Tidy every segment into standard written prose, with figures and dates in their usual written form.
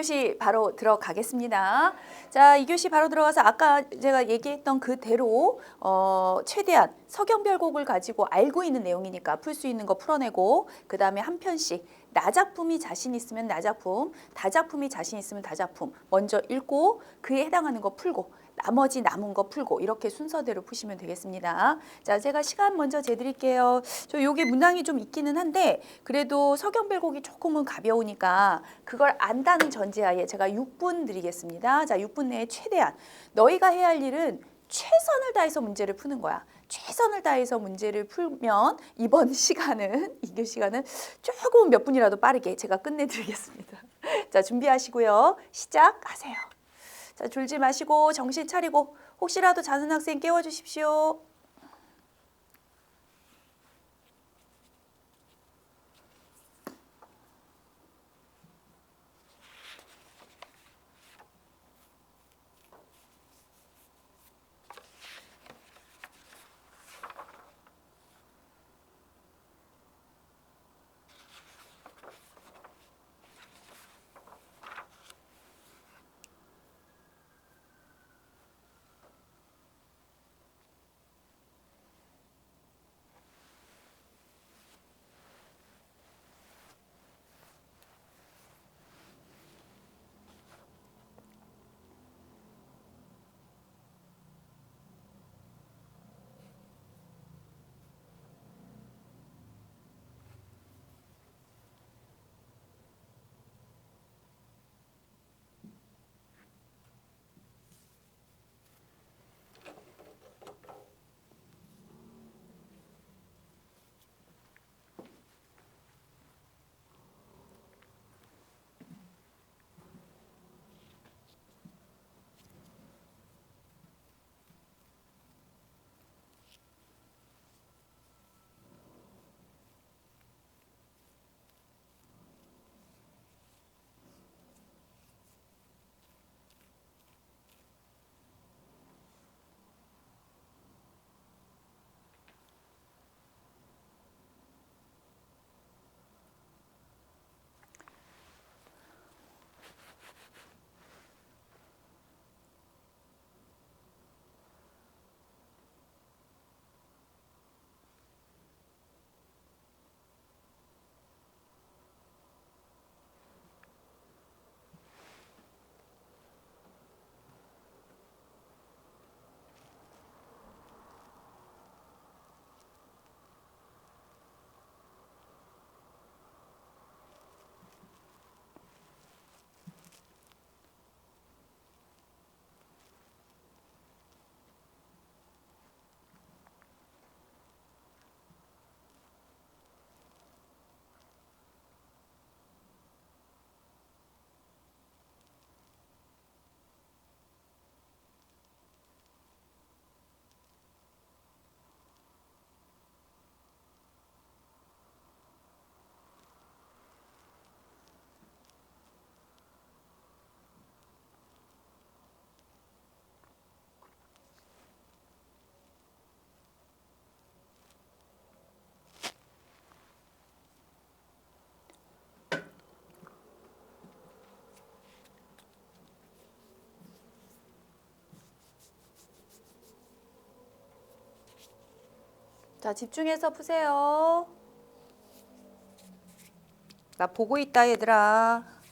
2교시 바로 들어가겠습니다. 자, 2교시 바로 들어가서 아까 제가 얘기했던 그대로 최대한 서경별곡을 가지고 알고 있는 내용이니까 풀 수 있는 거 풀어내고 그 다음에 한 편씩 나작품이 자신 있으면 나작품, 다작품이 자신 있으면 다작품 먼저 읽고 그에 해당하는 거 풀고 나머지 남은 거 풀고 이렇게 순서대로 푸시면 되겠습니다. 자, 제가 시간 먼저 재드릴게요. 저 요게 문항이 좀 있기는 한데 그래도 서경별곡이 조금은 가벼우니까 그걸 안다는 전제하에 제가 6분 드리겠습니다. 자, 6분 내에 최대한 너희가 해야 할 일은 최선을 다해서 문제를 푸는 거야. 최선을 다해서 문제를 풀면 이번 시간은 2교 시간은 조금 몇 분이라도 빠르게 제가 끝내드리겠습니다. 자, 준비하시고요. 시작하세요. 자, 졸지 마시고 정신 차리고 혹시라도 자는 학생 깨워주십시오. 자, 집중해서 푸세요. 나 보고 있다, 얘들아.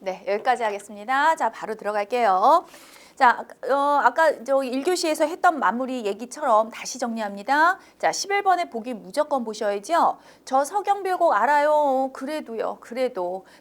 네, 여기까지 하겠습니다. 자, 바로 들어갈게요. 자, 아까 저 1교시에서 했던 마무리 얘기처럼 다시 정리합니다. 자, 11번에 보기 무조건 보셔야죠. 저 서경별곡 알아요. 그래도요.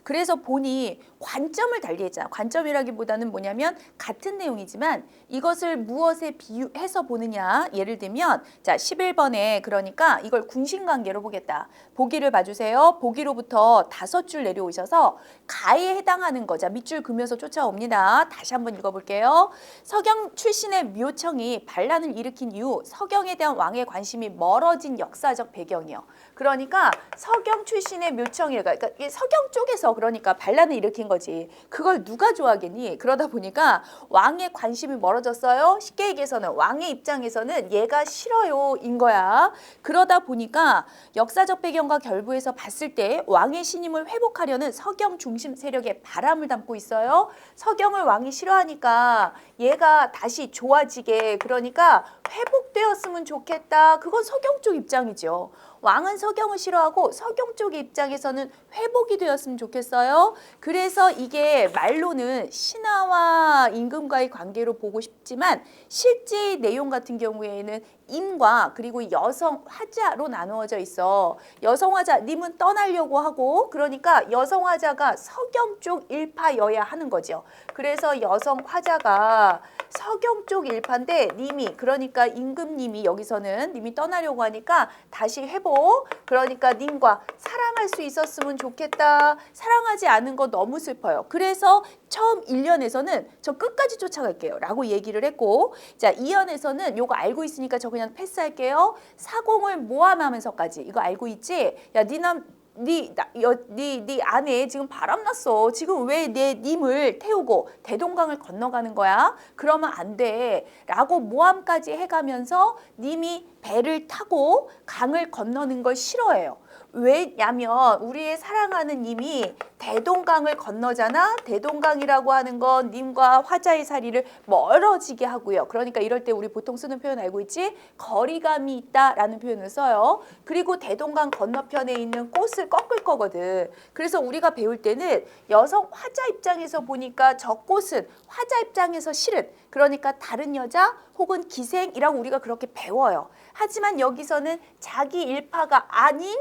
그래서 보니 관점을 달리했잖아. 관점이라기보다는 뭐냐면 같은 내용이지만 이것을 무엇에 비유해서 보느냐. 예를 들면 자, 11번에 그러니까 이걸 군신관계로 보겠다. 보기를 봐주세요. 보기로부터 5줄 내려오셔서 가에 해당하는 거. 자, 밑줄 그면서 쫓아옵니다. 다시 한번 읽어볼게요. 서경 출신의 묘청이 반란을 일으킨 이후 서경에 대한 왕의 관심이 멀어진 역사적 배경이요. 그러니까 서경 출신의 묘청이 그러니까 서경 쪽에서 그러니까 반란을 일으킨 거지. 그걸 누가 좋아하겠니? 그러다 보니까 왕의 관심이 멀어졌어요. 쉽게 얘기해서는 왕의 입장에서는 얘가 싫어요인 거야. 그러다 보니까 역사적 배경과 결부해서 봤을 때 왕의 신임을 회복하려는 서경 중심 세력의 바람을 담고 있어요. 서경을 왕이 싫어하니까 얘가 다시 좋아지게 그러니까 회복되었으면 좋겠다. 그건 서경 쪽 입장이죠. 왕은 서경을 싫어하고 서경 쪽 입장에서는 회복이 되었으면 좋겠어요. 그래서 이게 말로는 신하와 임금과의 관계로 보고 싶지만 실제 내용 같은 경우에는 임과 그리고 여성 화자로 나누어져 있어. 여성 화자 님은 떠나려고 하고 그러니까 여성 화자가 서경 쪽 일파여야 하는 거죠. 그래서 여성 화자가 서경 쪽 일파인데 님이 그러니까 임금님이 여기서는 님이 떠나려고 하니까 다시 회복 그러니까 님과 사랑할 수 있었으면 좋겠다. 사랑하지 않은 거 너무 슬퍼요. 그래서 처음 1년에서는 저 끝까지 쫓아갈게요 라고 얘기를 했고 자 2년에서는 요거 알고 있으니까 저 그냥 패스할게요. 사공을 모함하면서까지 이거 알고 있지? 야 네 아내 지금 바람났어. 지금 왜 내 님을 태우고 대동강을 건너가는 거야? 그러면 안 돼. 라고 모함까지 해가면서 님이 배를 타고 강을 건너는 걸 싫어해요. 왜냐면 우리의 사랑하는 님이 대동강을 건너잖아. 대동강이라고 하는 건 님과 화자의 사이를 멀어지게 하고요. 그러니까 이럴 때 우리 보통 쓰는 표현 알고 있지? 거리감이 있다라는 표현을 써요. 그리고 대동강 건너편에 있는 꽃을 꺾을 거거든. 그래서 우리가 배울 때는 여성 화자 입장에서 보니까 저 꽃은 화자 입장에서 싫은 그러니까 다른 여자 혹은 기생이라고 우리가 그렇게 배워요. 하지만 여기서는 자기 일파가 아닌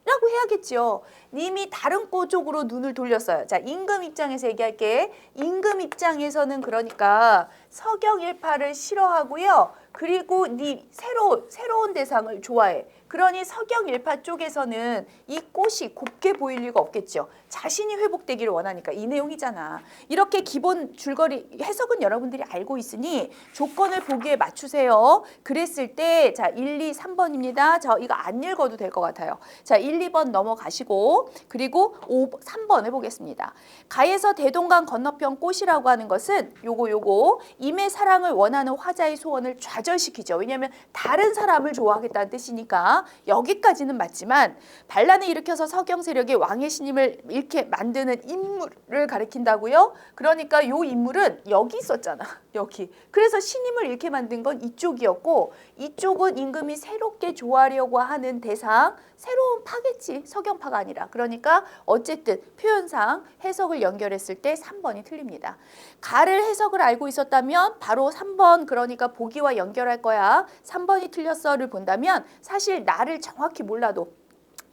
라고 해야겠죠. 님이 다른 꼴 쪽으로 눈을 돌렸어요. 자, 임금 입장에서 얘기할게. 임금 입장에서는 그러니까 서경 일파를 싫어하고요. 그리고 네 새로운 대상을 좋아해. 그러니 서경 일파 쪽에서는 이 꽃이 곱게 보일 리가 없겠죠. 자신이 회복되기를 원하니까 이 내용이잖아. 이렇게 기본 줄거리 해석은 여러분들이 알고 있으니 조건을 보기에 맞추세요. 그랬을 때 자 1, 2, 3번입니다. 저 이거 안 읽어도 될 것 같아요. 자 1, 2번 넘어가시고 그리고 3번 해보겠습니다. 가에서 대동강 건너편 꽃이라고 하는 것은 요거 임의 사랑을 원하는 화자의 소원을 좌절시키죠. 왜냐하면 다른 사람을 좋아하겠다는 뜻이니까 여기까지는 맞지만 반란을 일으켜서 서경 세력이 왕의 신임을 잃게 만드는 인물을 가리킨다고요? 그러니까 요 인물은 여기 있었잖아. 여기. 그래서 신임을 잃게 만든 건 이쪽이었고 이쪽은 임금이 새롭게 좋아하려고 하는 대상 새로운 파겠지. 서경파가 아니라. 그러니까 어쨌든 표현상 해석을 연결했을 때 3번이 틀립니다. 가를 해석을 알고 있었다면 바로 3번 그러니까 보기와 연결할 거야. 3번이 틀렸어를 본다면 사실 나를 정확히 몰라도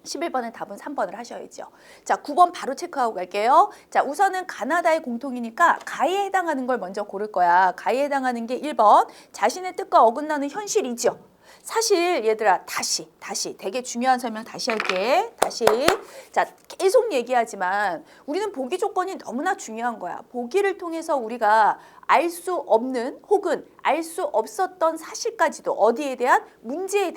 11번의 답은 3번을 하셔야죠. 자, 9번 바로 체크하고 갈게요. 자, 우선은 가나다의 공통이니까 가에 해당하는 걸 먼저 고를 거야. 가에 해당하는 게 1번. 자신의 뜻과 어긋나는 현실이죠. 사실 얘들아 다시 되게 중요한 설명 다시 할게. 다시. 자, 계속 얘기하지만 우리는 보기 조건이 너무나 중요한 거야. 보기를 통해서 우리가 알 수 없는 혹은 알 수 없었던 사실까지도 어디에 대한 문제에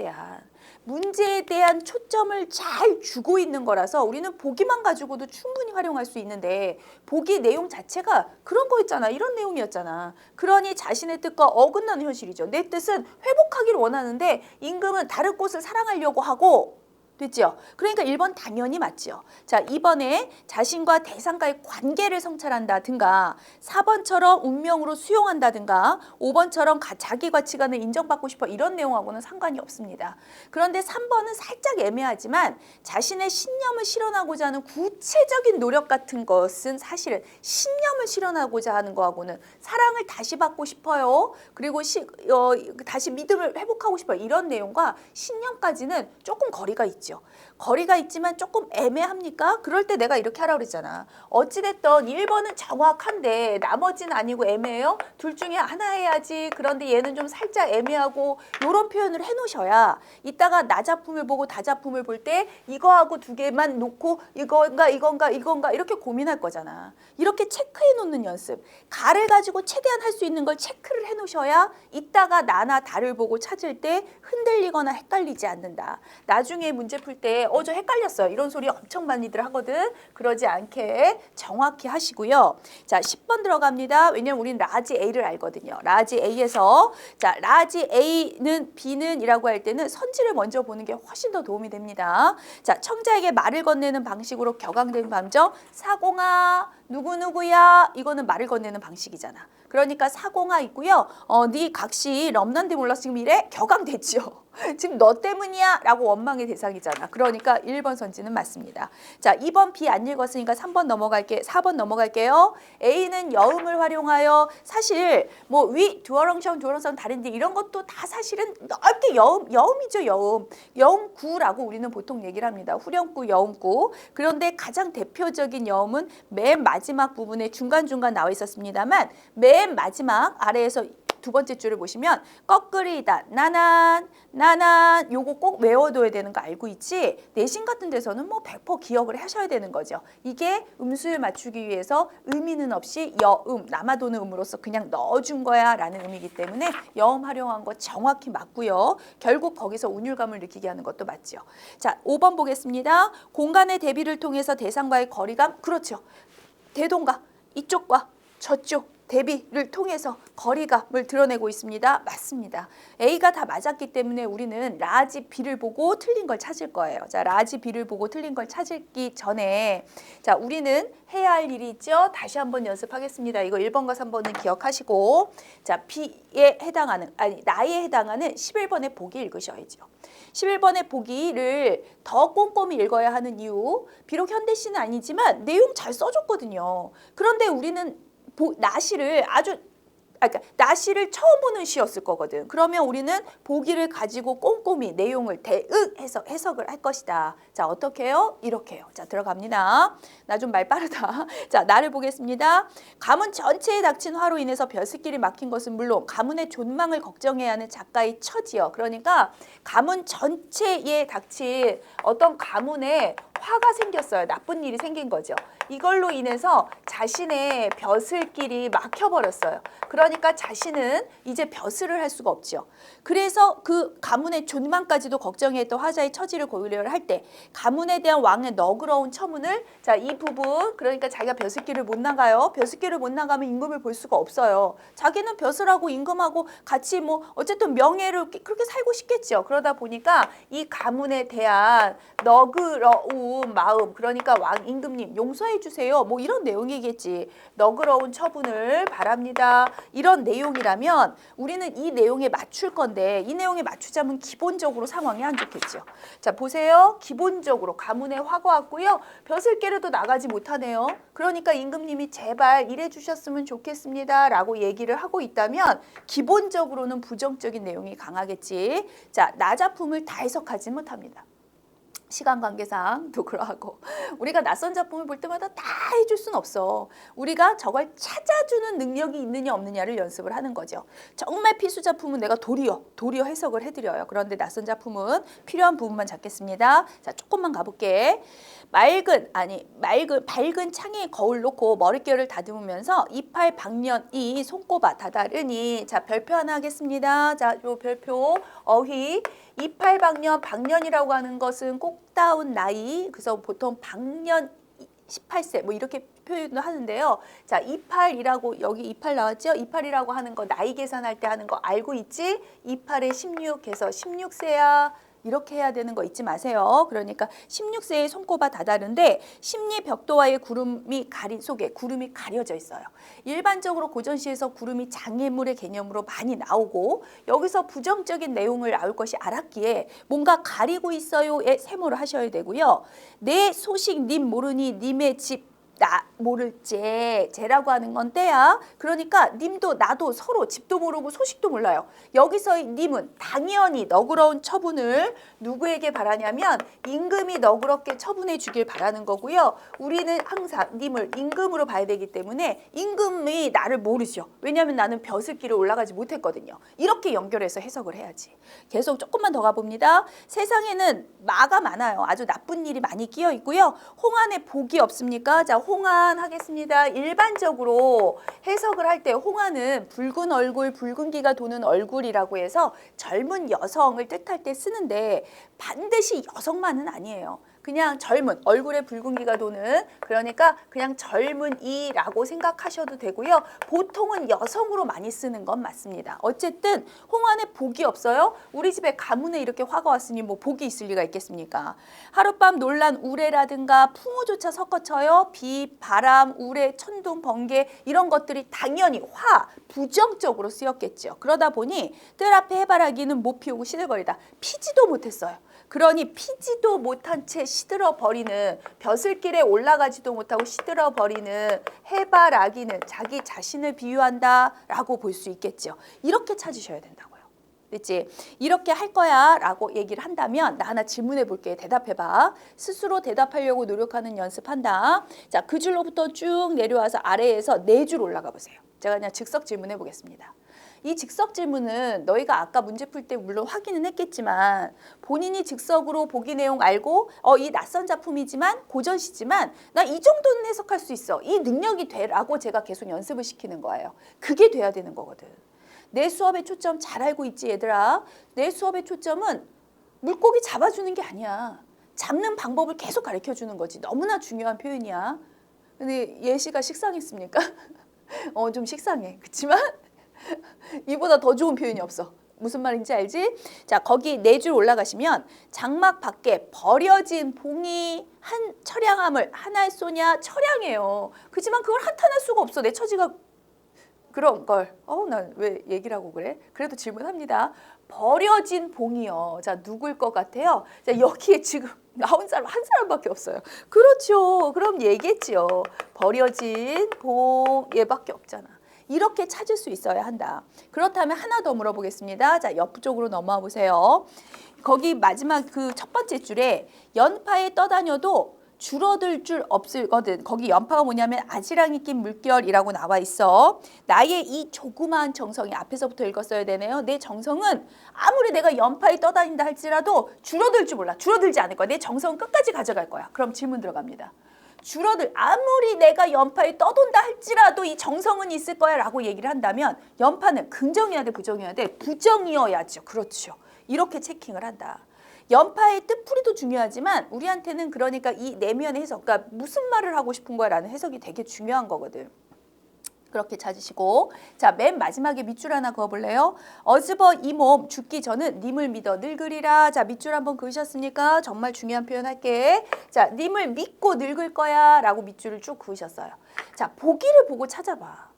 대한 초점을 잘 주고 있는 거라서 우리는 보기만 가지고도 충분히 활용할 수 있는데 보기 내용 자체가 그런 거였잖아. 이런 내용이었잖아. 그러니 자신의 뜻과 어긋나는 현실이죠. 내 뜻은 회복하기를 원하는데 임금은 다른 꽃을 사랑하려고 하고 됐죠? 그러니까 1번 당연히 맞죠. 자, 2번에 자신과 대상과의 관계를 성찰한다든가 4번처럼 운명으로 수용한다든가 5번처럼 자기 가치관을 인정받고 싶어 이런 내용하고는 상관이 없습니다. 그런데 3번은 살짝 애매하지만 자신의 신념을 실현하고자 하는 구체적인 노력 같은 것은 사실은 신념을 실현하고자 하는 거하고는 사랑을 다시 받고 싶어요. 그리고 다시 믿음을 회복하고 싶어요. 이런 내용과 신념까지는 조금 거리가 있죠. 거리가 있지만 조금 애매합니까? 그럴 때 내가 이렇게 하라고 그랬잖아. 어찌됐든 1번은 정확한데 나머지는 아니고 애매해요. 둘 중에 하나 해야지. 그런데 얘는 좀 살짝 애매하고 이런 표현을 해놓으셔야 이따가 나 작품을 보고 다 작품을 볼 때 이거하고 두 개만 놓고 이건가 이렇게 고민할 거잖아. 이렇게 체크해 놓는 연습. 가를 가지고 최대한 할 수 있는 걸 체크를 해 놓으셔야 이따가 나나 다를 보고 찾을 때 흔들리거나 헷갈리지 않는다. 나중에 문제 풀 때 저 헷갈렸어요. 이런 소리 엄청 많이들 하거든. 그러지 않게 정확히 하시고요. 자, 10번 들어갑니다. 왜냐면 우린 라지 A를 알거든요. 라지 A에서 자, 라지 A는 B는 이라고 할 때는 선지를 먼저 보는 게 훨씬 더 도움이 됩니다. 자, 청자에게 말을 건네는 방식으로 격앙된 감정. 사공아 누구누구야 이거는 말을 건네는 방식이잖아. 그러니까 사공아 있고요. 네 각시 럼난데 몰라 지금 이래? 격앙됐죠. 지금 너 때문이야 라고 원망의 대상이잖아. 그러니까 1번 선지는 맞습니다. 자, 2번 B 안 읽었으니까 3번 넘어갈게. 4번 넘어갈게요. A는 여음을 활용하여 사실 뭐 위, 두어렁션 다른데 이런 것도 다 사실은 넓게 여음이죠. 여음구라고 우리는 보통 얘기를 합니다. 후렴구, 여음구. 그런데 가장 대표적인 여음은 맨 마지막 부분에 중간중간 나와 있었습니다만 맨 마지막 아래에서 두 번째 줄을 보시면 꺼끌이다 나난 요거 꼭 외워둬야 되는 거 알고 있지? 내신 같은 데서는 뭐 100% 기억을 하셔야 되는 거죠. 이게 음수를 맞추기 위해서 의미는 없이 여음, 남아도는 음으로써 그냥 넣어준 거야 라는 의미이기 때문에 여음 활용한 거 정확히 맞고요. 결국 거기서 운율감을 느끼게 하는 것도 맞죠. 자, 5번 보겠습니다. 공간의 대비를 통해서 대상과의 거리감, 그렇죠. 대동각, 이쪽과 저쪽 대비를 통해서 거리감을 드러내고 있습니다. 맞습니다. A가 다 맞았기 때문에 우리는 라지 B를 보고 틀린 걸 찾을 거예요. 자, 라지 B를 보고 틀린 걸 찾기 전에 자, 우리는 해야 할 일이 있죠. 다시 한번 연습하겠습니다. 이거 1번과 3번은 기억하시고 자, B에 해당하는 나에 해당하는 11번의 보기 읽으셔야죠. 11번의 보기를 더 꼼꼼히 읽어야 하는 이유 비록 현대시는 아니지만 내용 잘 써줬거든요. 그런데 우리는 나시를 그러니까 나시를 처음 보는 시였을 거거든. 그러면 우리는 보기를 가지고 꼼꼼히 내용을 대응해서 해석을 할 것이다. 자, 어떻게 해요? 이렇게 해요. 자, 들어갑니다. 나 좀 말 빠르다. 자, 나를 보겠습니다. 가문 전체에 닥친 화로 인해서 벼슬길이 막힌 것은 물론 가문의 존망을 걱정해야 하는 작가의 처지요. 그러니까 가문 전체에 닥친 어떤 가문에 화가 생겼어요. 나쁜 일이 생긴 거죠. 이걸로 인해서 자신의 벼슬길이 막혀버렸어요. 그러니까 자신은 이제 벼슬을 할 수가 없죠. 그래서 그 가문의 존망까지도 걱정했던 화자의 처지를 고려를 할 때 가문에 대한 왕의 너그러운 처문을 자, 이 부분 그러니까 자기가 벼슬길을 못 나가요. 벼슬길을 못 나가면 임금을 볼 수가 없어요. 자기는 벼슬하고 임금하고 같이 뭐 어쨌든 명예를 그렇게 살고 싶겠죠. 그러다 보니까 이 가문에 대한 너그러운 마음 그러니까 왕 임금님 용서해 주세요. 뭐 이런 내용이겠지. 너그러운 처분을 바랍니다. 이런 내용이라면 우리는 이 내용에 맞출 건데 이 내용에 맞추자면 기본적으로 상황이 안 좋겠죠. 자, 보세요. 기본적으로 가문에 화가 왔고요. 벼슬길에도 나가지 못하네요. 그러니까 임금님이 제발 일해 주셨으면 좋겠습니다. 라고 얘기를 하고 있다면 기본적으로는 부정적인 내용이 강하겠지. 자, 나 작품을 다 해석하지 못합니다. 시간 관계상도 그러하고 우리가 낯선 작품을 볼 때마다 다 해줄 순 없어. 우리가 저걸 찾아주는 능력이 있느냐 없느냐를 연습을 하는 거죠. 정말 필수 작품은 내가 도리어 해석을 해드려요. 그런데 낯선 작품은 필요한 부분만 잡겠습니다. 자, 조금만 가볼게. 밝은 창에 거울 놓고 머릿결을 다듬으면서 이팔 방면이 손꼽아 다다르니 자, 별표 하나 하겠습니다. 자, 요 별표 어휘 방년이라고 하는 것은 꼭다운 나이 그래서 보통 방년 18세 뭐 이렇게 표현을 하는데요. 자, 28이라고 여기 28 나왔죠? 28이라고 하는 거 나이 계산할 때 하는 거 알고 있지? 28에 16 해서 16세야. 이렇게 해야 되는 거 잊지 마세요. 그러니까 16세의 손꼽아 다다른데 심리 벽도와의 구름이 가린 속에 구름이 가려져 있어요. 일반적으로 고전시에서 구름이 장애물의 개념으로 많이 나오고 여기서 부정적인 내용을 나올 것이 알았기에 뭔가 가리고 있어요에 세모를 하셔야 되고요. 내 소식 님 모르니 님의 집 나 모를제, 제라고 하는 건 때야. 그러니까 님도 나도 서로 집도 모르고 소식도 몰라요. 여기서의 님은 당연히 너그러운 처분을 누구에게 바라냐면 임금이 너그럽게 처분해 주길 바라는 거고요. 우리는 항상 님을 임금으로 봐야 되기 때문에 임금이 나를 모르죠. 왜냐하면 나는 벼슬길에 올라가지 못했거든요. 이렇게 연결해서 해석을 해야지. 계속 조금만 더 가봅니다. 세상에는 마가 많아요. 아주 나쁜 일이 많이 끼어 있고요. 홍안에 복이 없습니까? 자, 홍안 하겠습니다. 일반적으로 해석을 할 때 홍안은 붉은 얼굴, 붉은기가 도는 얼굴이라고 해서 젊은 여성을 뜻할 때 쓰는데 반드시 여성만은 아니에요. 그냥 젊은 얼굴에 붉은기가 도는 그러니까 그냥 젊은이라고 생각하셔도 되고요. 보통은 여성으로 많이 쓰는 건 맞습니다. 어쨌든 홍안에 복이 없어요. 우리 집에 가문에 이렇게 화가 왔으니 뭐 복이 있을 리가 있겠습니까? 하룻밤 놀란 우레라든가 풍우조차 섞어쳐요. 비, 바람, 우레, 천둥, 번개 이런 것들이 당연히 화, 부정적으로 쓰였겠죠. 그러다 보니 뜰 앞에 해바라기는 못 피우고 시들거리다. 피지도 못했어요. 그러니 피지도 못한 채 시들어버리는 벼슬길에 올라가지도 못하고 시들어버리는 해바라기는 자기 자신을 비유한다라고 볼 수 있겠죠. 이렇게 찾으셔야 된다고요. 됐지? 이렇게 할 거야 라고 얘기를 한다면 나 하나 질문해 볼게. 대답해봐. 스스로 대답하려고 노력하는 연습한다. 자, 그 줄로부터 쭉 내려와서 아래에서 4줄 올라가 보세요. 제가 그냥 즉석 질문해 보겠습니다. 이 즉석 질문은 너희가 아까 문제 풀 때 물론 확인은 했겠지만 본인이 즉석으로 보기 내용 알고 이 낯선 작품이지만 고전시지만 나 이 정도는 해석할 수 있어. 이 능력이 돼라고 제가 계속 연습을 시키는 거예요. 그게 돼야 되는 거거든. 내 수업의 초점 잘 알고 있지 얘들아. 내 수업의 초점은 물고기 잡아주는 게 아니야. 잡는 방법을 계속 가르쳐주는 거지. 너무나 중요한 표현이야. 근데 예시가 식상했습니까? 좀 식상해. 그렇지만 이보다 더 좋은 표현이 없어. 무슨 말인지 알지? 자, 거기 4줄 올라가시면 장막 밖에 버려진 봉이 한 처량함을 하나에 쏘냐? 처량해요. 그렇지만 그걸 한탄할 수가 없어. 내 처지가 그런 걸. 난 왜 얘기를 하고 그래? 그래도 질문합니다. 버려진 봉이요. 자, 누굴 것 같아요? 자, 여기에 지금 나온 사람 한 사람밖에 없어요. 그렇죠. 그럼 얘기했지요. 버려진 봉 얘밖에 없잖아. 이렇게 찾을 수 있어야 한다. 그렇다면 하나 더 물어보겠습니다. 자, 옆쪽으로 넘어와 보세요. 거기 마지막 그 첫 번째 줄에 연파에 떠다녀도 줄어들 줄 없을거든. 거기 연파가 뭐냐면 아지랑이 낀 물결이라고 나와 있어. 나의 이 조그마한 정성이 앞에서부터 읽었어야 되네요. 내 정성은 아무리 내가 연파에 떠다닌다 할지라도 줄어들 줄 몰라. 줄어들지 않을 거야. 내 정성은 끝까지 가져갈 거야. 그럼 질문 들어갑니다. 아무리 내가 연파에 떠돈다 할지라도 이 정성은 있을 거야 라고 얘기를 한다면 연파는 긍정이어야 돼, 부정이어야 돼? 부정이어야죠. 그렇죠. 이렇게 체킹을 한다. 연파의 뜻풀이도 중요하지만 우리한테는 그러니까 이 내면의 해석, 그러니까 무슨 말을 하고 싶은 거야 라는 해석이 되게 중요한 거거든. 그렇게 찾으시고 자, 맨 마지막에 밑줄 하나 그어볼래요? 어즈버 이 몸 죽기 전은 님을 믿어 늙으리라. 자, 밑줄 한번 그으셨습니까? 정말 중요한 표현 할게. 자, 님을 믿고 늙을 거야 라고 밑줄을 쭉 그으셨어요. 자, 보기를 보고 찾아봐.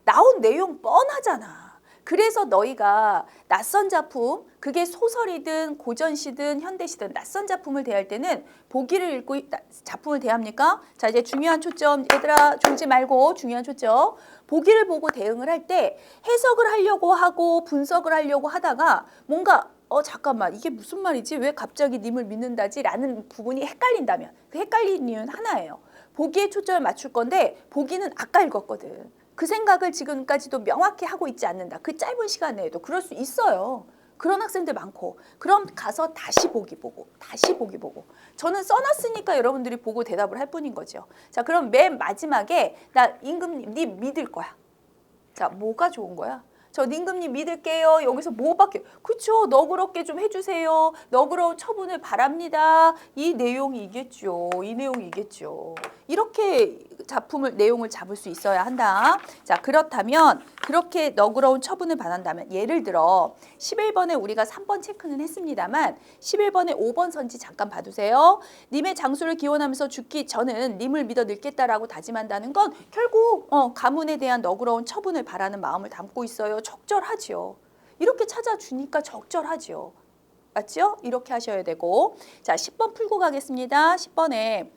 나온 내용 뻔하잖아. 그래서 너희가 낯선 작품, 그게 소설이든 고전시든 현대시든 낯선 작품을 대할 때는 보기를 읽고 작품을 대합니까? 자, 이제 중요한 초점, 얘들아 졸지 말고 중요한 초점. 보기를 보고 대응을 할 때 해석을 하려고 하고 분석을 하려고 하다가 뭔가 잠깐만 이게 무슨 말이지? 왜 갑자기 님을 믿는다지? 라는 부분이 헷갈린다면 그 헷갈리는 이유는 하나예요. 보기에 초점을 맞출 건데 보기는 아까 읽었거든. 그 생각을 지금까지도 명확히 하고 있지 않는다. 그 짧은 시간 내에도 그럴 수 있어요. 그런 학생들 많고. 그럼 가서 다시 보기 보고 다시 보기 보고. 저는 써놨으니까 여러분들이 보고 대답을 할 뿐인 거죠. 자, 그럼 맨 마지막에 나 임금님 네 믿을 거야. 자, 뭐가 좋은 거야? 저 임금님 믿을게요. 여기서 뭐밖에 그쵸? 너그럽게 좀 해주세요. 너그러운 처분을 바랍니다. 이 내용이겠죠. 이 내용이겠죠. 이렇게 작품을 내용을 잡을 수 있어야 한다. 자, 그렇다면 그렇게 너그러운 처분을 바란다면 예를 들어 11번에 우리가 3번 체크는 했습니다만 11번에 5번 선지 잠깐 봐두세요. 님의 장수를 기원하면서 죽기 저는 님을 믿어 늙겠다라고 다짐한다는 건 결국 가문에 대한 너그러운 처분을 바라는 마음을 담고 있어요. 적절하지요. 이렇게 찾아주니까 적절하지요. 맞죠? 이렇게 하셔야 되고 자 10번 풀고 가겠습니다. 10번에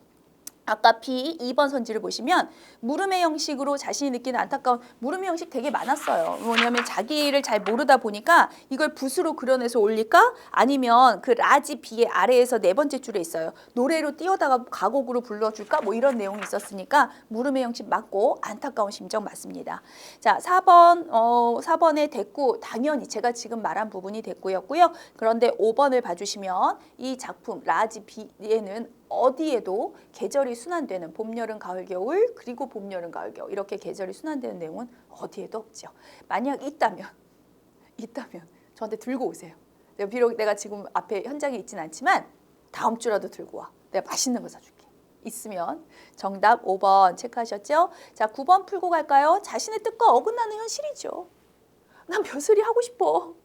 아까 B 2번 선지를 보시면 물음의 형식으로 자신이 느끼는 안타까운 물음의 형식 되게 많았어요. 뭐냐면 자기를 잘 모르다 보니까 이걸 붓으로 그려내서 올릴까? 아니면 그 라지 B의 아래에서 네 번째 줄에 있어요. 노래로 띄워다가 가곡으로 불러줄까? 뭐 이런 내용이 있었으니까 물음의 형식 맞고 안타까운 심정 맞습니다. 자 4번의 대꾸 당연히 제가 지금 말한 부분이 대꾸였고요. 그런데 5번을 봐주시면 이 작품 라지 B에는 어디에도 계절이 순환되는 봄, 여름, 가을, 겨울 그리고 봄, 여름, 가을, 겨울 이렇게 계절이 순환되는 내용은 어디에도 없죠. 만약 있다면 저한테 들고 오세요. 비록 내가 지금 앞에 현장에 있진 않지만 다음 주라도 들고 와. 내가 맛있는 거 사줄게. 있으면 정답 5번 체크하셨죠? 자 9번 풀고 갈까요? 자신의 뜻과 어긋나는 현실이죠. 난 벼슬이 하고 싶어.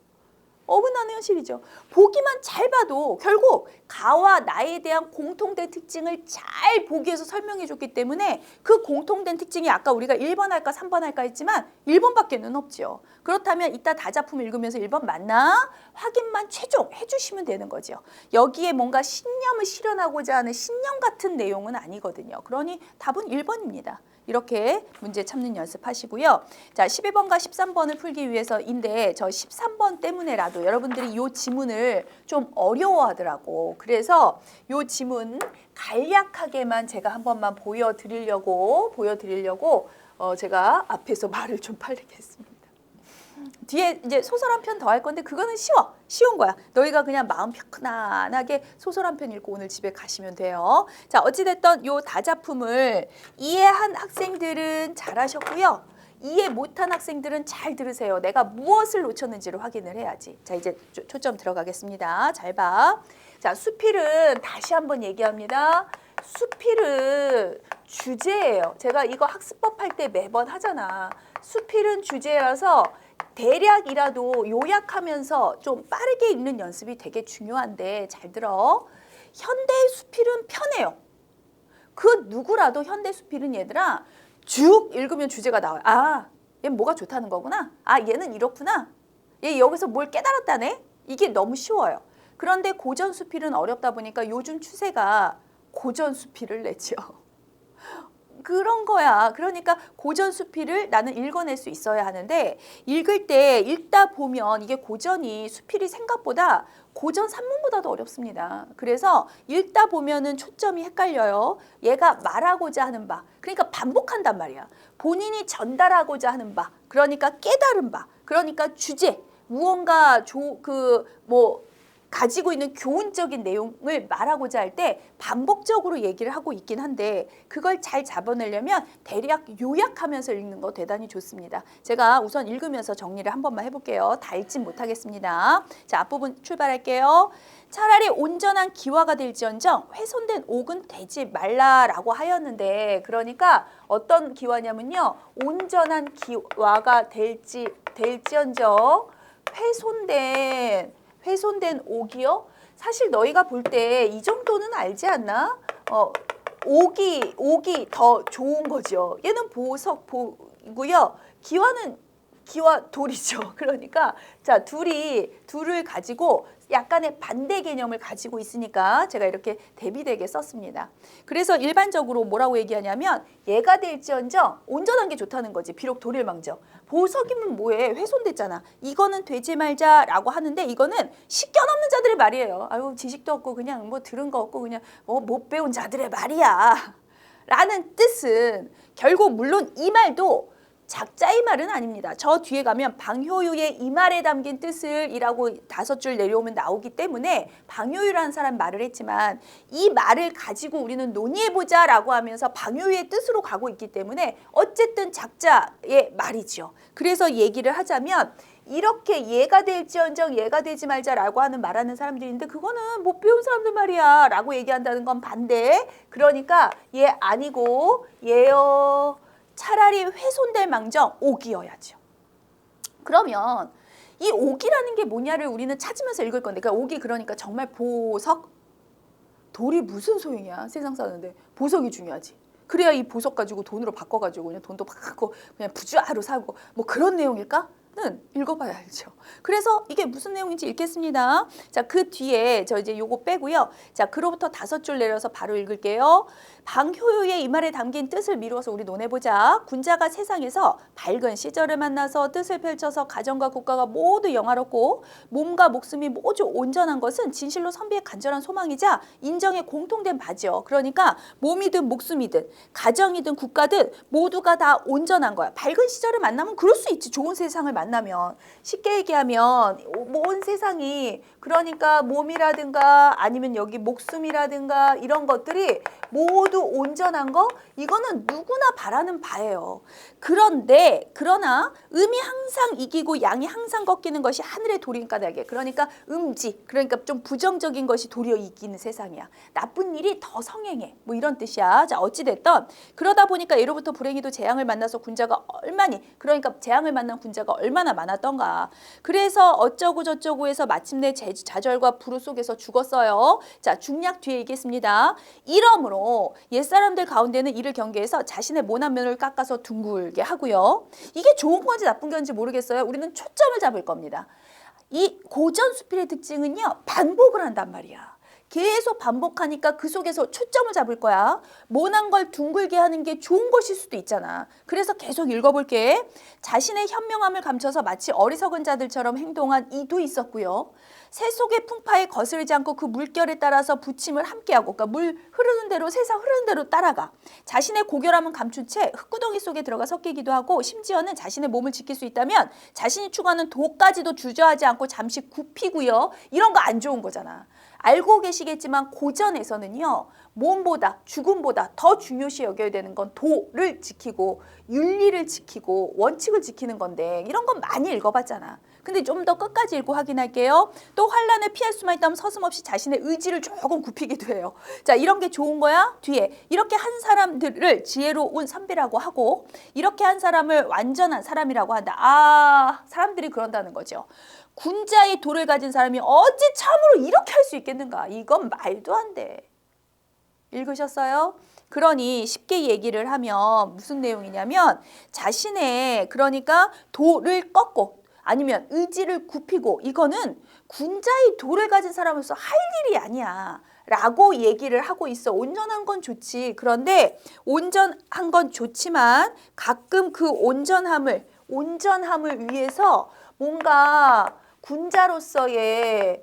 어긋나는 현실이죠. 보기만 잘 봐도 결국 가와 나에 대한 공통된 특징을 잘 보기 위해서 설명해 줬기 때문에 그 공통된 특징이 아까 우리가 1번 할까 3번 할까 했지만 1번밖에는 없죠. 그렇다면 이따 다작품 읽으면서 1번 맞나? 확인만 최종 해주시면 되는 거죠. 여기에 뭔가 신념을 실현하고자 하는 신념 같은 내용은 아니거든요. 그러니 답은 1번입니다. 이렇게 문제 참는 연습하시고요. 자, 12번과 13번을 풀기 위해서인데 저 13번 때문에라도 여러분들이 이 지문을 좀 어려워하더라고. 그래서 이 지문 간략하게만 제가 한 번만 보여드리려고 제가 앞에서 말을 좀 빨리겠습니다. 뒤에 이제 소설 한 편 더 할 건데 그거는 쉬운 거야. 너희가 그냥 마음 편안하게 소설 한 편 읽고 오늘 집에 가시면 돼요. 자, 어찌됐든 요 다작품을 이해한 학생들은 잘하셨고요. 이해 못한 학생들은 잘 들으세요. 내가 무엇을 놓쳤는지를 확인을 해야지. 자, 이제 초점 들어가겠습니다. 잘 봐. 자, 수필은 다시 한번 얘기합니다. 수필은 주제예요. 제가 이거 학습법 할 때 매번 하잖아. 수필은 주제라서 대략이라도 요약하면서 좀 빠르게 읽는 연습이 되게 중요한데 잘 들어. 현대의 수필은 편해요. 그 누구라도 현대 수필은 얘들아 쭉 읽으면 주제가 나와요. 아, 얘는 뭐가 좋다는 거구나. 아, 얘는 이렇구나. 얘 여기서 뭘 깨달았다네. 이게 너무 쉬워요. 그런데 고전 수필은 어렵다 보니까 요즘 추세가 고전 수필을 내죠. 그런 거야. 그러니까 고전 수필을 나는 읽어낼 수 있어야 하는데 읽을 때 읽다 보면 이게 고전이 수필이 생각보다 고전 산문보다도 어렵습니다. 그래서 읽다 보면은 초점이 헷갈려요. 얘가 말하고자 하는 바, 그러니까 반복한단 말이야. 본인이 전달하고자 하는 바, 그러니까 깨달은 바, 그러니까 주제, 무언가 가지고 있는 교훈적인 내용을 말하고자 할 때 반복적으로 얘기를 하고 있긴 한데 그걸 잘 잡아내려면 대략 요약하면서 읽는 거 대단히 좋습니다. 제가 우선 읽으면서 정리를 한 번만 해볼게요. 다 읽진 못하겠습니다. 자, 앞부분 출발할게요. 차라리 온전한 기와가 될지언정 훼손된 옥은 되지 말라라고 하였는데 그러니까 어떤 기와냐면요. 온전한 기와가 될지언정 훼손된 옥이요? 사실 너희가 볼 때 이 정도는 알지 않나? 옥이 더 좋은 거죠. 얘는 보석보고요. 기와 돌이죠. 그러니까 자 둘을 가지고 약간의 반대 개념을 가지고 있으니까 제가 이렇게 대비되게 썼습니다. 그래서 일반적으로 뭐라고 얘기하냐면 얘가 될지언정 온전한 게 좋다는 거지. 비록 돌일 망정. 보석이면 뭐해? 훼손됐잖아. 이거는 되지 말자라고 하는데 이거는 식견없는 자들의 말이에요. 아유 지식도 없고 그냥 뭐 들은 거 없고 그냥 못 배운 자들의 말이야. 라는 뜻은 결국 물론 이 말도 작자의 말은 아닙니다. 저 뒤에 가면 방효유의 이 말에 담긴 뜻을 이라고 5줄 내려오면 나오기 때문에 방효유라는 사람 말을 했지만 이 말을 가지고 우리는 논의해보자 라고 하면서 방효유의 뜻으로 가고 있기 때문에 어쨌든 작자의 말이죠. 그래서 얘기를 하자면 이렇게 얘가 될지언정 얘가 되지 말자라고 하는 말하는 사람들인데 그거는 못 배운 사람들 말이야 라고 얘기한다는 건 반대. 그러니까 얘 아니고 얘요. 차라리 훼손될 망정 옥이어야죠. 그러면 이 옥이라는 게 뭐냐를 우리는 찾으면서 읽을 건데 그러니까 옥이 그러니까 정말 보석? 돌이 무슨 소용이야 세상 사는데 보석이 중요하지. 그래야 이 보석 가지고 돈으로 바꿔가지고 그냥 돈도 받고 그냥 부자로 사고 뭐 그런 내용일까? 는 읽어봐야 알죠. 그래서 이게 무슨 내용인지 읽겠습니다. 자, 그 뒤에 저 이제 요거 빼고요. 자, 그로부터 5줄 내려서 바로 읽을게요. 방효유의 이 말에 담긴 뜻을 미루어서 우리 논해보자. 군자가 세상에서 밝은 시절을 만나서 뜻을 펼쳐서 가정과 국가가 모두 영화롭고 몸과 목숨이 모두 온전한 것은 진실로 선비의 간절한 소망이자 인정의 공통된 바지요. 그러니까 몸이든 목숨이든 가정이든 국가든 모두가 다 온전한 거야. 밝은 시절을 만나면 그럴 수 있지. 좋은 세상을 만나면 쉽게 얘기하면 온 세상이 그러니까 몸이라든가 아니면 여기 목숨이라든가 이런 것들이 모두 온전한 거 이거는 누구나 바라는 바예요. 그런데 그러나 음이 항상 이기고 양이 항상 꺾이는 것이 하늘의 도리니까 나게 그러니까 음지 그러니까 좀 부정적인 것이 도리어 이기는 세상이야. 나쁜 일이 더 성행해 뭐 이런 뜻이야. 자 어찌됐든 그러다 보니까 예로부터 불행히도 재앙을 만나서 군자가 얼마니 그러니까 재앙을 만난 군자가 얼마나 많았던가. 그래서 어쩌고 저쩌고 해서 마침내 좌절과 불우 속에서 죽었어요. 자 중략 뒤에 읽겠습니다. 이러므로 옛사람들 가운데는 이를 경계해서 자신의 모난 면을 깎아서 둥글게 하고요. 이게 좋은 건지 나쁜 건지 모르겠어요. 우리는 초점을 잡을 겁니다. 이 고전 수필의 특징은요. 반복을 한단 말이야. 계속 반복하니까 그 속에서 초점을 잡을 거야. 모난 걸 둥글게 하는 게 좋은 것일 수도 있잖아. 그래서 계속 읽어볼게. 자신의 현명함을 감춰서 마치 어리석은 자들처럼 행동한 이도 있었고요. 새 속의 풍파에 거스르지 않고 그 물결에 따라서 부침을 함께하고 그러니까 물 흐르는 대로 세상 흐르는 대로 따라가. 자신의 고결함은 감춘 채 흙구덩이 속에 들어가 섞이기도 하고 심지어는 자신의 몸을 지킬 수 있다면 자신이 추구하는 도까지도 주저하지 않고 잠시 굽히고요. 이런 거 안 좋은 거잖아. 알고 계시겠지만 고전에서는요. 몸보다 죽음보다 더 중요시 여겨야 되는 건 도를 지키고 윤리를 지키고 원칙을 지키는 건데 이런 건 많이 읽어봤잖아. 근데 좀 더 끝까지 읽고 확인할게요. 또 환란을 피할 수만 있다면 서슴없이 자신의 의지를 조금 굽히기도 해요. 자 이런 게 좋은 거야. 뒤에 이렇게 한 사람들을 지혜로운 선비라고 하고 이렇게 한 사람을 완전한 사람이라고 한다. 아 사람들이 그런다는 거죠. 군자의 도를 가진 사람이 어찌 참으로 이렇게 할 수 있겠는가. 이건 말도 안 돼. 읽으셨어요? 그러니 쉽게 얘기를 하면 무슨 내용이냐면 자신의 그러니까 도를 꺾고 아니면 의지를 굽히고 이거는 군자의 도를 가진 사람으로서 할 일이 아니야 라고 얘기를 하고 있어. 온전한 건 좋지. 그런데 온전한 건 좋지만 가끔 그 온전함을 위해서 뭔가 군자로서의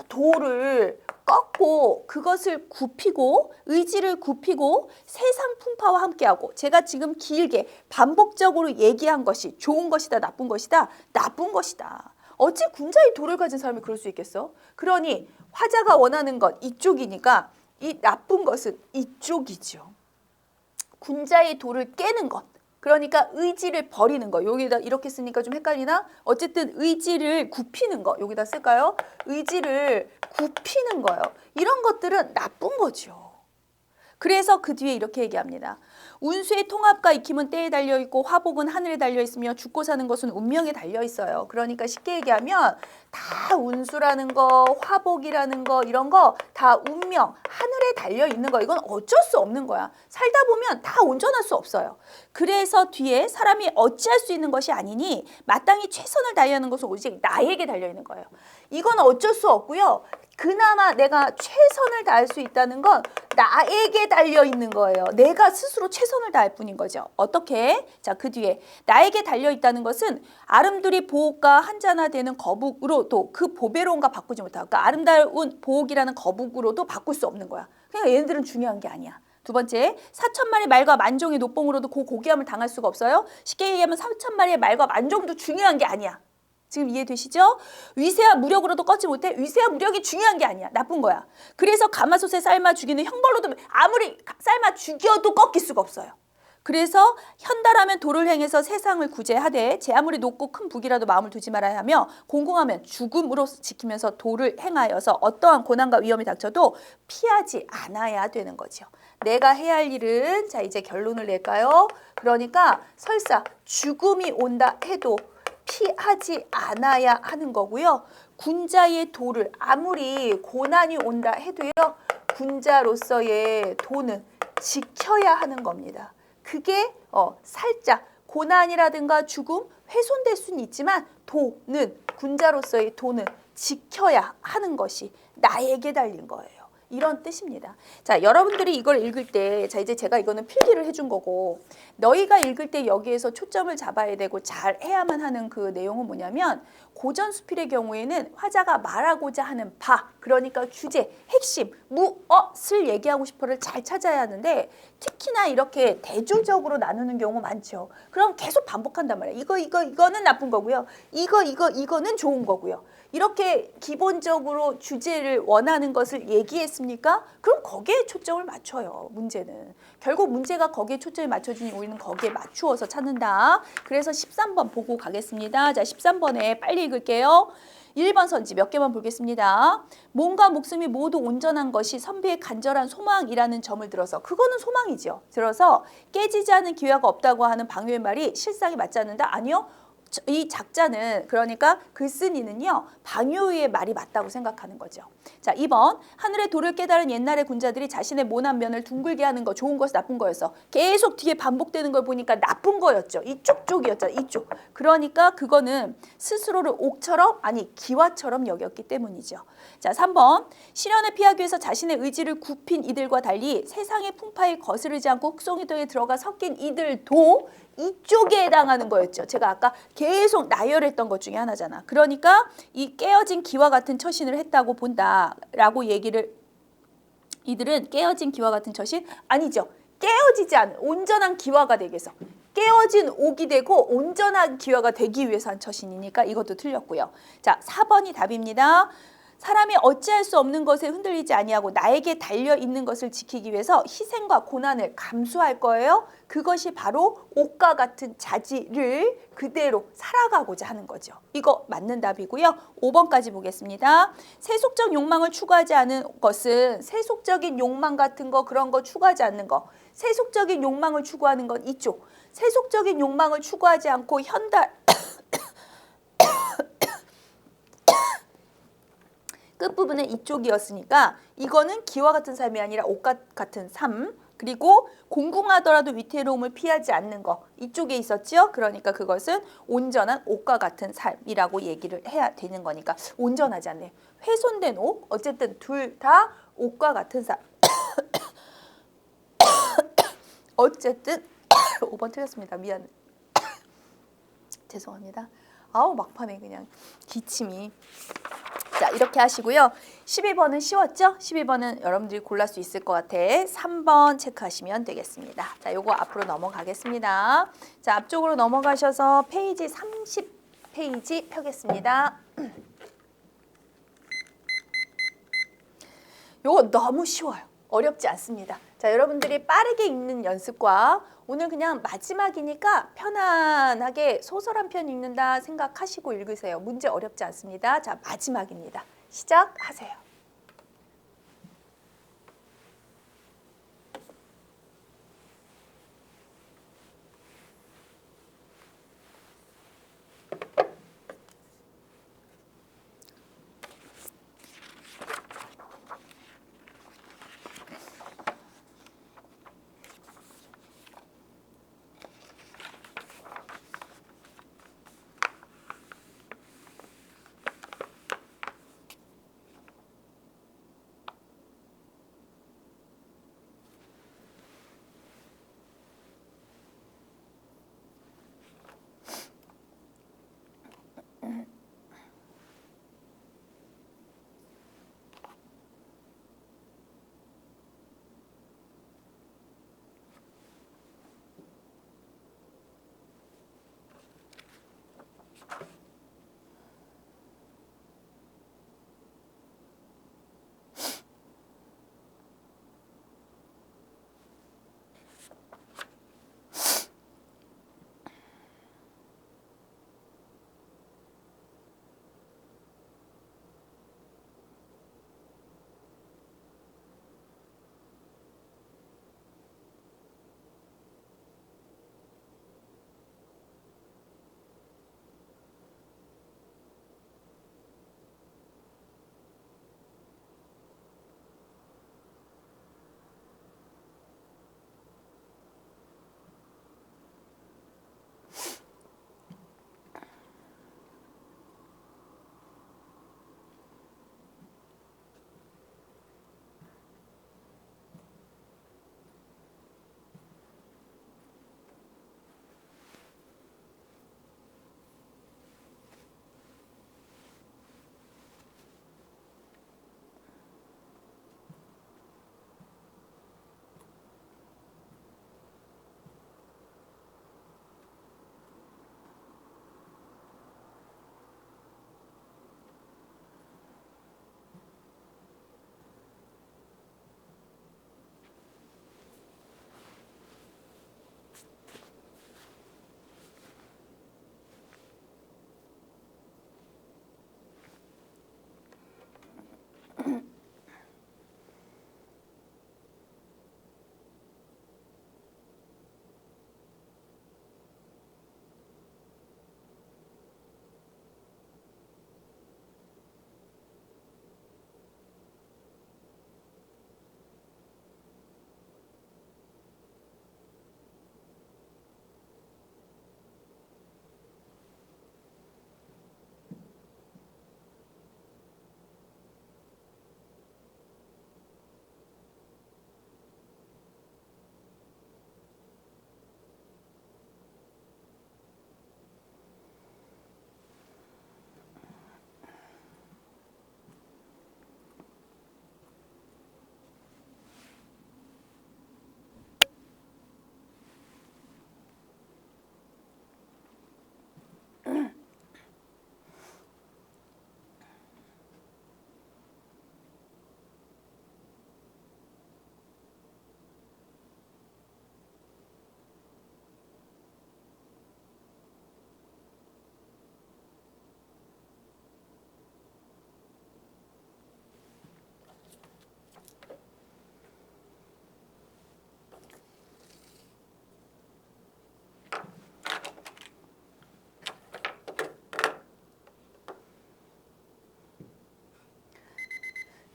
도를 꺾고 그것을 굽히고 의지를 굽히고 세상 풍파와 함께하고 제가 지금 길게 반복적으로 얘기한 것이 좋은 것이다 나쁜 것이다 나쁜 것이다. 어찌 군자의 도를 가진 사람이 그럴 수 있겠어? 그러니 화자가 원하는 것 이쪽이니까 이 나쁜 것은 이쪽이죠. 군자의 도를 깨는 것. 그러니까 의지를 버리는 거. 여기다 이렇게 쓰니까 좀 헷갈리나? 어쨌든 의지를 굽히는 거. 여기다 쓸까요? 의지를 굽히는 거예요. 이런 것들은 나쁜 거죠. 그래서 그 뒤에 이렇게 얘기합니다. 운수의 통합과 익힘은 때에 달려있고 화복은 하늘에 달려있으며 죽고 사는 것은 운명에 달려있어요. 그러니까 쉽게 얘기하면 다 운수라는 거, 화복이라는 거 이런 거 다 운명, 하늘에 달려있는 거. 이건 어쩔 수 없는 거야. 살다 보면 다 온전할 수 없어요. 그래서 뒤에 사람이 어찌할 수 있는 것이 아니니 마땅히 최선을 다하는 것은 오직 나에게 달려있는 거예요. 이건 어쩔 수 없고요. 그나마 내가 최선을 다할 수 있다는 건 나에게 달려있는 거예요. 내가 스스로 최선을 다할 뿐인 거죠. 어떻게? 자, 그 뒤에 나에게 달려있다는 것은 아름드리 보옥과 한자나 되는 거북으로도 그 보배로움과 바꾸지 못하고 그러니까 아름다운 보옥이라는 거북으로도 바꿀 수 없는 거야. 그러니까 얘네들은 중요한 게 아니야. 두 번째, 4,000마리 말과 만종의 녹봉으로도 고귀함을 당할 수가 없어요. 쉽게 얘기하면 4,000마리의 말과 만종도 중요한 게 아니야. 지금 이해되시죠? 위세와 무력으로도 꺾지 못해. 위세와 무력이 중요한 게 아니야. 나쁜 거야. 그래서 가마솥에 삶아 죽이는 형벌로도 아무리 삶아 죽여도 꺾일 수가 없어요. 그래서 현달하면 도를 행해서 세상을 구제하되 제 아무리 높고 큰 북이라도 마음을 두지 말아야 하며 공공하면 죽음으로 지키면서 도를 행하여서 어떠한 고난과 위험이 닥쳐도 피하지 않아야 되는 거죠. 내가 해야 할 일은 자 이제 결론을 낼까요? 그러니까 설사 죽음이 온다 해도 피하지 않아야 하는 거고요. 군자의 도를 아무리 고난이 온다 해도요. 군자로서의 도는 지켜야 하는 겁니다. 그게 살짝 고난이라든가 죽음 훼손될 수는 있지만 도는 군자로서의 도는 지켜야 하는 것이 나에게 달린 거예요. 이런 뜻입니다. 자, 여러분들이 이걸 읽을 때, 자, 이제 제가 이거는 필기를 해준 거고, 너희가 읽을 때 여기에서 초점을 잡아야 되고 잘 해야만 하는 그 내용은 뭐냐면, 고전수필의 경우에는 화자가 말하고자 하는 바, 그러니까 주제, 핵심, 무엇을 얘기하고 싶어를 잘 찾아야 하는데, 특히나 이렇게 대조적으로 나누는 경우 많죠. 그럼 계속 반복한단 말이에요. 이거는 나쁜 거고요. 이거는 좋은 거고요. 이렇게 기본적으로 주제를 원하는 것을 얘기했습니까? 그럼 거기에 초점을 맞춰요. 문제는. 결국 문제가 거기에 초점이 맞춰지니 우리는 거기에 맞추어서 찾는다. 그래서 13번 보고 가겠습니다. 자, 13번에 빨리 읽을게요. 1번 선지 몇 개만 보겠습니다. 몸과 목숨이 모두 온전한 것이 선비의 간절한 소망이라는 점을 들어서 그거는 소망이죠. 들어서 깨지지 않은 기회가 없다고 하는 방요의 말이 실상이 맞지 않는다? 아니요. 이 작자는 그러니까 글쓴이는요. 방요의 말이 맞다고 생각하는 거죠. 자, 2번 하늘의 도를 깨달은 옛날의 군자들이 자신의 모난 면을 둥글게 하는 거 좋은 것이 나쁜 거였어. 계속 뒤에 반복되는 걸 보니까 나쁜 거였죠. 이쪽 쪽이었잖아. 이쪽. 그러니까 그거는 스스로를 옥처럼 아니 기와처럼 여겼기 때문이죠. 자, 3번 시련을 피하기 위해서 자신의 의지를 굽힌 이들과 달리 세상의 풍파에 거스르지 않고 흑송이도에 들어가 섞인 이들도 이쪽에 해당하는 거였죠. 제가 아까 계속 나열했던 것 중에 하나잖아. 그러니까 이 깨어진 기와 같은 처신을 했다고 본다라고 얘기를 이들은 깨어진 기와 같은 처신? 아니죠. 깨어지지 않은 온전한 기와가 되기 위해서 깨어진 옥이 되고 온전한 기와가 되기 위해서 한 처신이니까 이것도 틀렸고요. 자, 4번이 답입니다. 사람이 어찌할 수 없는 것에 흔들리지 아니하고 나에게 달려있는 것을 지키기 위해서 희생과 고난을 감수할 거예요. 그것이 바로 옥과 같은 자질을 그대로 살아가고자 하는 거죠. 이거 맞는 답이고요. 5번까지 보겠습니다. 세속적 욕망을 추구하지 않은 것은 세속적인 욕망 같은 거 그런 거 추구하지 않는 거. 세속적인 욕망을 추구하는 건 이쪽. 세속적인 욕망을 추구하지 않고 현달 끝부분은 이쪽이었으니까 이거는 기와 같은 삶이 아니라 옥과 같은 삶 그리고 공공하더라도 위태로움을 피하지 않는 거 이쪽에 있었죠. 그러니까 그것은 온전한 옥과 같은 삶이라고 얘기를 해야 되는 거니까 온전하지 않네. 훼손된 옥 어쨌든 둘 다 옥과 같은 삶 어쨌든 5번 틀렸습니다. 미안 죄송합니다. 아우 막판에 그냥 기침이 자 이렇게 하시고요. 12번은 쉬웠죠? 12번은 여러분들이 골랄 수 있을 것 같아. 3번 체크하시면 되겠습니다. 자, 요거 앞으로 넘어가겠습니다. 자, 앞쪽으로 넘어가셔서 페이지 30페이지 펴겠습니다. 요거 너무 쉬워요. 어렵지 않습니다. 자, 여러분들이 빠르게 읽는 연습과 오늘 그냥 마지막이니까 편안하게 소설 한 편 읽는다 생각하시고 읽으세요. 문제 어렵지 않습니다. 자, 마지막입니다. 시작하세요.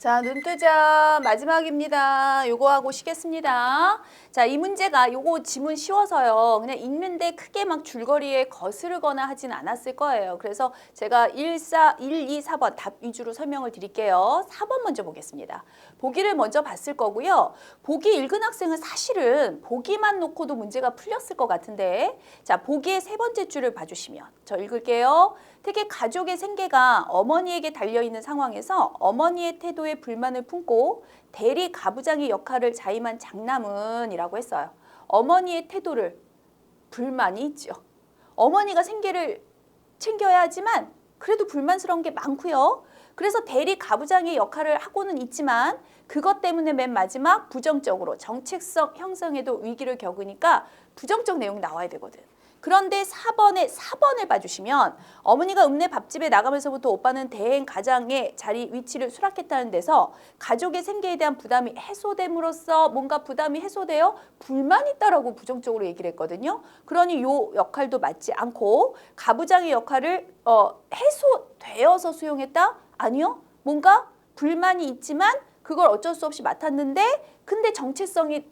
자, 눈뜨자 마지막입니다. 요거 하고 쉬겠습니다. 자, 이 문제가 요거 지문 쉬워서요. 그냥 읽는데 크게 막 줄거리에 거스르거나 하진 않았을 거예요. 그래서 제가 1, 2, 4번 답 위주로 설명을 드릴게요. 4번 먼저 보겠습니다. 보기를 먼저 봤을 거고요. 보기 읽은 학생은 사실은 보기만 놓고도 문제가 풀렸을 것 같은데, 자, 보기의 세 번째 줄을 봐주시면 저 읽을게요. 특히 가족의 생계가 어머니에게 달려있는 상황에서 어머니의 태도에 불만을 품고 대리 가부장의 역할을 자임한 장남은 이라고 했어요. 어머니의 태도를 불만이 있죠. 어머니가 생계를 챙겨야 하지만 그래도 불만스러운 게 많고요. 그래서 대리 가부장의 역할을 하고는 있지만 그것 때문에 맨 마지막 부정적으로 정체성 형성에도 위기를 겪으니까 부정적 내용이 나와야 되거든. 그런데 4번을 봐주시면 어머니가 읍내 밥집에 나가면서부터 오빠는 대행 가장의 자리 위치를 수락했다는 데서 가족의 생계에 대한 부담이 해소됨으로써 뭔가 부담이 해소되어 불만이 있다라고 부정적으로 얘기를 했거든요. 그러니 요 역할도 맞지 않고 가부장의 역할을 해소되어서 수용했다? 아니요. 뭔가 불만이 있지만 그걸 어쩔 수 없이 맡았는데 근데 정체성이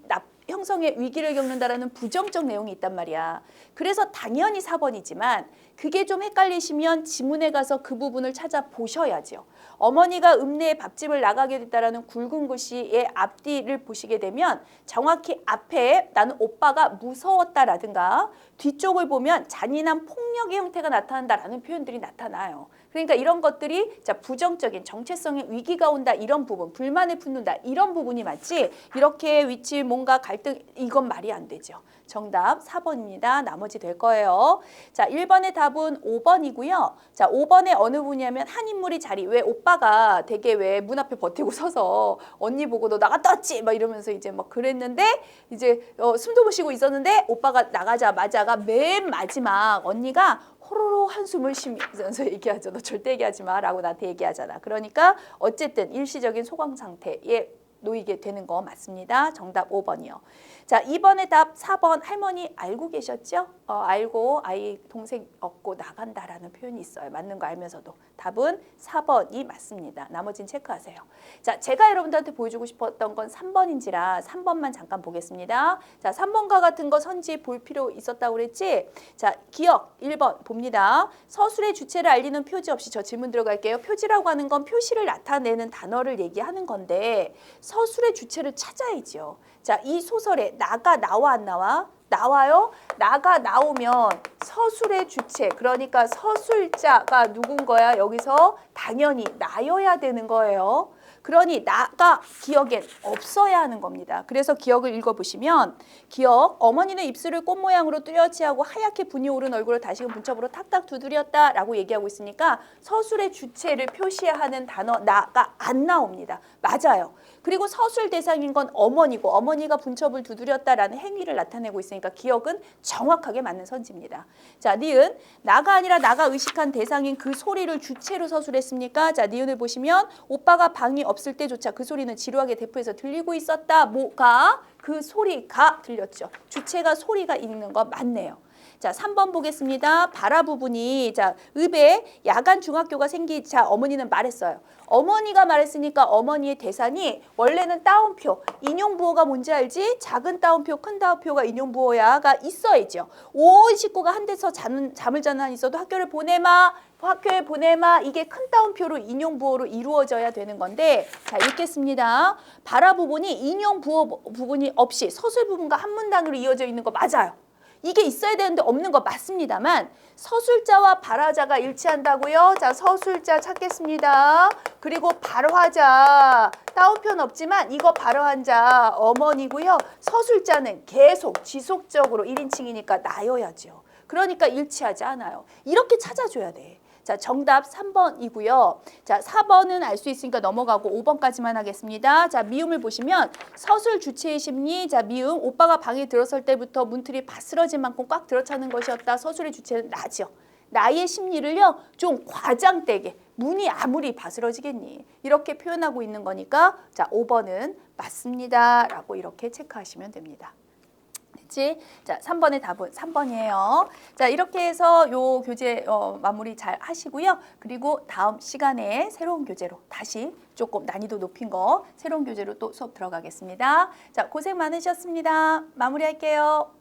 형성의 위기를 겪는다라는 부정적 내용이 있단 말이야. 그래서 당연히 4번이지만 그게 좀 헷갈리시면 지문에 가서 그 부분을 찾아보셔야죠. 어머니가 읍내에 밥집을 나가게 됐다라는 굵은 글씨의 앞뒤를 보시게 되면 정확히 앞에 나는 오빠가 무서웠다라든가 뒤쪽을 보면 잔인한 폭력의 형태가 나타난다라는 표현들이 나타나요. 그러니까 이런 것들이 자 부정적인 정체성의 위기가 온다 이런 부분, 불만을 품는다 이런 부분이 맞지 이렇게 위치 뭔가 갈등 이건 말이 안 되죠. 정답 4번입니다. 나머지 될 거예요. 자 1번의 답은 5번이고요. 자 5번에 어느 분이냐면 한 인물이 자리 왜 오빠가 되게 왜 문 앞에 버티고 서서 언니 보고 너 나갔다 왔지 막 이러면서 이제 막 그랬는데 이제 숨도 못 쉬고 있었는데 오빠가 나가자마자가 맨 마지막 언니가 호로로 한숨을 쉬면서 얘기하죠. 너 절대 얘기하지 마 라고 나한테 얘기하잖아. 그러니까 어쨌든 일시적인 소강 상태에 놓이게 되는 거 맞습니다. 정답 5번이요. 자, 2번의 답 4번 할머니 알고 계셨죠? 알고 아이 동생 얻고 나간다라는 표현이 있어요. 맞는 거 알면서도. 답은 4번이 맞습니다. 나머지는 체크하세요. 자, 제가 여러분들한테 보여주고 싶었던 건 3번인지라 3번만 잠깐 보겠습니다. 자, 3번과 같은 거 선지 볼 필요 있었다고 그랬지? 자, 기억 1번 봅니다. 서술의 주체를 알리는 표지 없이 저 질문 들어갈게요. 표지라고 하는 건 표시를 나타내는 단어를 얘기하는 건데 서술의 주체를 찾아야죠. 자, 이 소설에 나가 나와 안 나와? 나와요. 나가 나오면 서술의 주체, 그러니까 서술자가 누군 거야? 여기서 당연히 나여야 되는 거예요. 그러니 나가 기억엔 없어야 하는 겁니다. 그래서 기억을 읽어보시면 기억, 어머니는 입술을 꽃 모양으로 뚜렷이 하고 하얗게 분이 오른 얼굴을 다시금 문첩으로 탁탁 두드렸다라고 얘기하고 있으니까 서술의 주체를 표시하는 단어 나가 안 나옵니다. 맞아요. 그리고 서술 대상인 건 어머니고 어머니가 분첩을 두드렸다라는 행위를 나타내고 있으니까 기억은 정확하게 맞는 선지입니다. 자, 니은 나가 아니라 나가 의식한 대상인 그 소리를 주체로 서술했습니까? 자, 니은을 보시면 오빠가 방이 없을 때조차 그 소리는 지루하게 대포해서 들리고 있었다. 뭐가? 그 소리가 들렸죠. 주체가 소리가 있는 거 맞네요. 자, 3번 보겠습니다. 바라 부분이 자, 읍에 야간 중학교가 생기자 어머니는 말했어요. 어머니가 말했으니까 어머니의 대상이 원래는 따옴표, 인용부호가 뭔지 알지? 작은 따옴표, 큰 따옴표가 인용부호야가 있어야죠. 온 식구가 한 데서 잠을 자는 한 있어도 학교에 보내마 이게 큰 따옴표로 인용부호로 이루어져야 되는 건데 자 읽겠습니다. 바라 부분이 인용부호 부분이 없이 서술 부분과 한 문단으로 이어져 있는 거 맞아요. 이게 있어야 되는데 없는 거 맞습니다만 서술자와 발화자가 일치한다고요? 자, 서술자 찾겠습니다. 그리고 발화자 따옴표는 없지만 이거 발화한 자 어머니고요. 서술자는 계속 지속적으로 1인칭이니까 나여야죠. 그러니까 일치하지 않아요. 이렇게 찾아줘야 돼. 자, 정답 3번이고요. 자, 4번은 알 수 있으니까 넘어가고 5번까지만 하겠습니다. 자, 미음을 보시면 서술 주체의 심리. 자, 미음 오빠가 방에 들어설 때부터 문틀이 바스러질 만큼 꽉 들어차는 것이었다. 서술의 주체는 나죠. 나의 심리를요 좀 과장되게 문이 아무리 바스러지겠니 이렇게 표현하고 있는 거니까 자 5번은 맞습니다 라고 이렇게 체크하시면 됩니다. 그치? 자, 3번의 답은 3번이에요. 자, 이렇게 해서 요 교재 마무리 잘 하시고요. 그리고 다음 시간에 새로운 교재로 다시 조금 난이도 높인 거 새로운 교재로 또 수업 들어가겠습니다. 자, 고생 많으셨습니다. 마무리할게요.